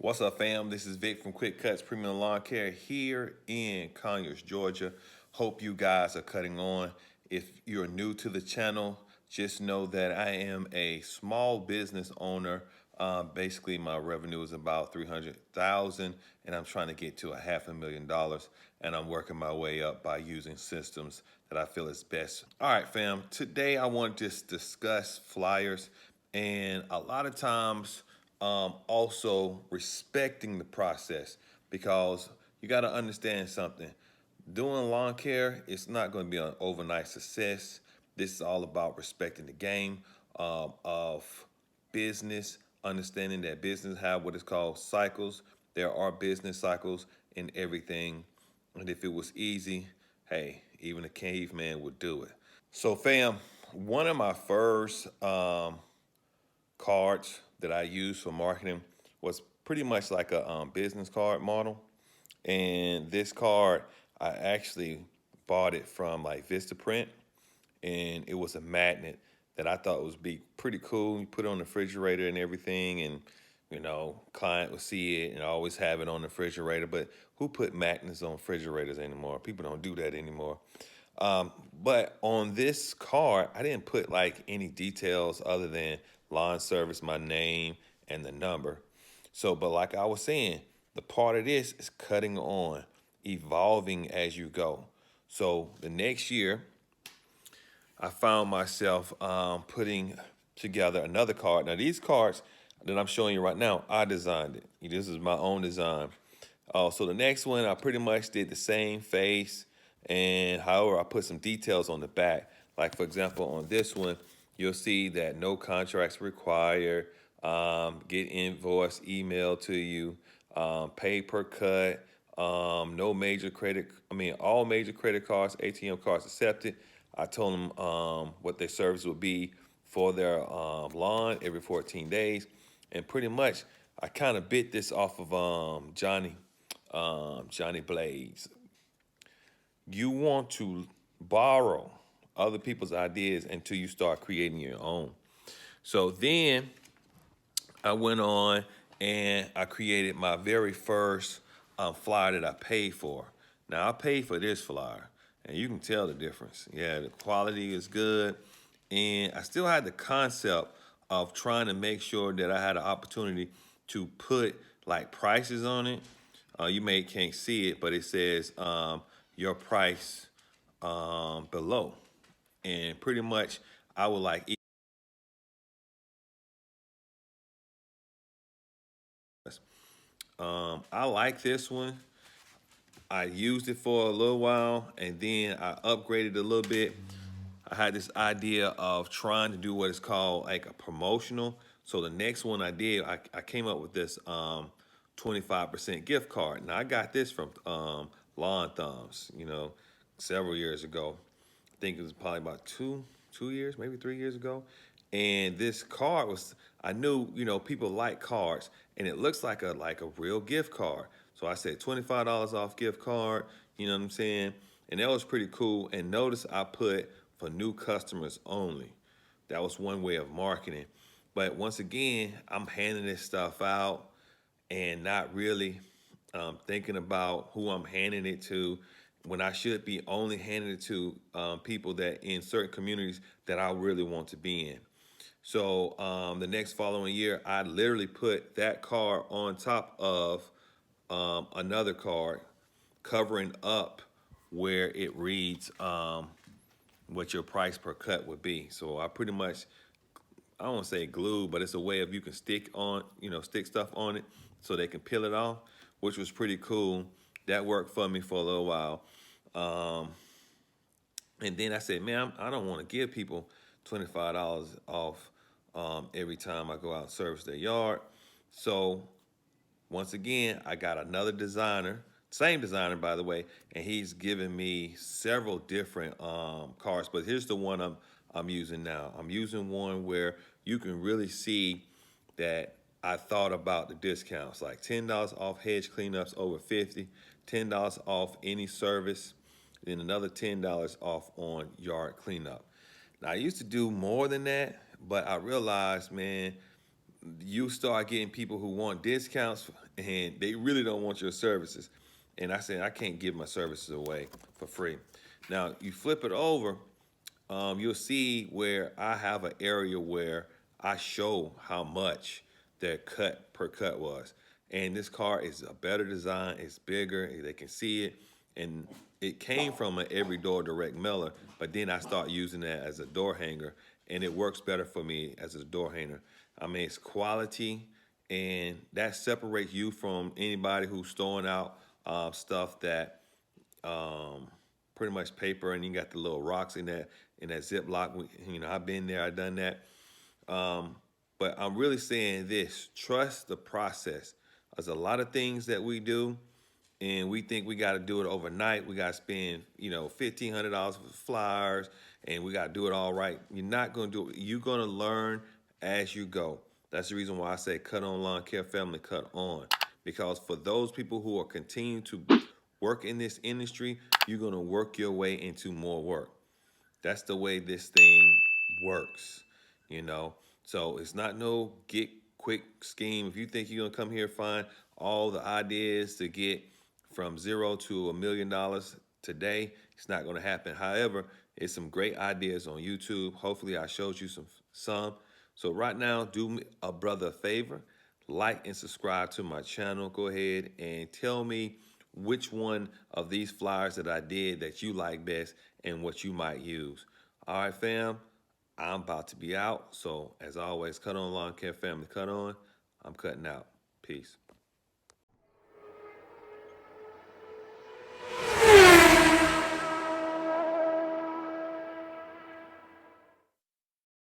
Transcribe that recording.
What's up, fam? This is Vic from Quick Cutz Premium Lawn Care here in Conyers, Georgia. Hope you guys are cutting on. If you're new to the channel, just know that I am a small business owner. Basically, my revenue is about $300,000, and I'm trying to get to $500,000. And I'm working my way up by using systems that I feel is best. All right, fam. Today I want to just discuss flyers, and a lot of times. Also respecting the process, because you got to understand something. Doing lawn care, it's not going to be an overnight success. This is all about respecting the game of business, understanding that business have what is called cycles. There are business cycles in everything, and if it was easy, hey, even a caveman would do it. So, fam, one of my first cards that I used for marketing was pretty much like a business card model. And this card, I actually bought it from like Vistaprint, and it was a magnet that I thought was be pretty cool. You put it on the refrigerator and everything, and client would see it and always have it on the refrigerator. But who put magnets on refrigerators anymore? People don't do that anymore. But on this card, I didn't put like any details other than lawn service, my name, and the number. So, but like I was saying, the part of this is cutting on, evolving as you go. So the next year, I found myself putting together another card. Now, these cards that I'm showing you right now, I designed it. This is my own design. So the next one, I pretty much did the same face, and however, I put some details on the back. Like, for example, on this one, you'll see that no contracts required, get invoice emailed to you, pay per cut, no major credit, all major credit cards, ATM cards accepted. I told them what their service would be for their lawn every 14 days. And pretty much, I kind of bit this off of Johnny Blades. You want to borrow other people's ideas until you start creating your own. So then I went on and I created my very first flyer that I paid for. Now, I paid for this flyer, and you can tell the difference. Yeah, the quality is good. And I still had the concept of trying to make sure that I had an opportunity to put like prices on it. You can't see it, but it says your price below. And pretty much I would like, I like this one. I used it for a little while, and then I upgraded a little bit. I had this idea of trying to do what is called like a promotional. So the next one I did, I came up with this 25% gift card. Now, I got this from Lawn Thumbs, several years ago. I think it was probably about two years, maybe 3 years ago. And this card was, I knew, people like cards, and it looks like a real gift card. So I said $25 off gift card, you know what I'm saying? And that was pretty cool. And notice I put for new customers only. That was one way of marketing. But once again, I'm handing this stuff out and not really thinking about who I'm handing it to, when I should be only handing it to people that in certain communities that I really want to be in. So the next following year, I literally put that card on top of another card, covering up where it reads what your price per cut would be. So I pretty much, I don't want to say glue, but it's a way of you can stick stuff on it so they can peel it off, which was pretty cool. That worked for me for a little while. And then I said, man, I don't want to give people $25 off every time I go out and service their yard. So once again, I got another designer, same designer, by the way, and he's given me several different cards. But here's the one I'm using now. I'm using one where you can really see that I thought about the discounts, like $10 off hedge cleanups over 50, $10 off any service, then another $10 off on yard cleanup. Now, I used to do more than that, but I realized, man, you start getting people who want discounts and they really don't want your services. And I said, I can't give my services away for free. Now, you flip it over, you'll see where I have an area where I show how much their cut per cut was. And this car is a better design, it's bigger, they can see it. And it came from an every door direct mailer, but then I start using that as a door hanger, and it works better for me as a door hanger. I mean, it's quality, and that separates you from anybody who's throwing out stuff that pretty much paper, and you got the little rocks in that Ziploc. You know, I've been there, I've done that. Um, but I'm really saying this: trust the process. There's a lot of things that we do, and we think we got to do it overnight. We got to spend, $1,500 for flyers, and we got to do it all right. You're not going to do it. You're going to learn as you go. That's the reason why I say cut on lawn care family, cut on. Because for those people who are continuing to work in this industry, you're going to work your way into more work. That's the way this thing works, you know. So it's not no get quick scheme. If you think you're gonna come here and find all the ideas to get from zero to $1 million today, it's not gonna happen. However, it's some great ideas on YouTube. Hopefully, I showed you some. So right now, do me a brother a favor, like and subscribe to my channel. Go ahead and tell me which one of these flyers that I did that you like best and what you might use. All right, fam, I'm about to be out. So as always, cut on lawn care family, cut on. I'm cutting out. Peace.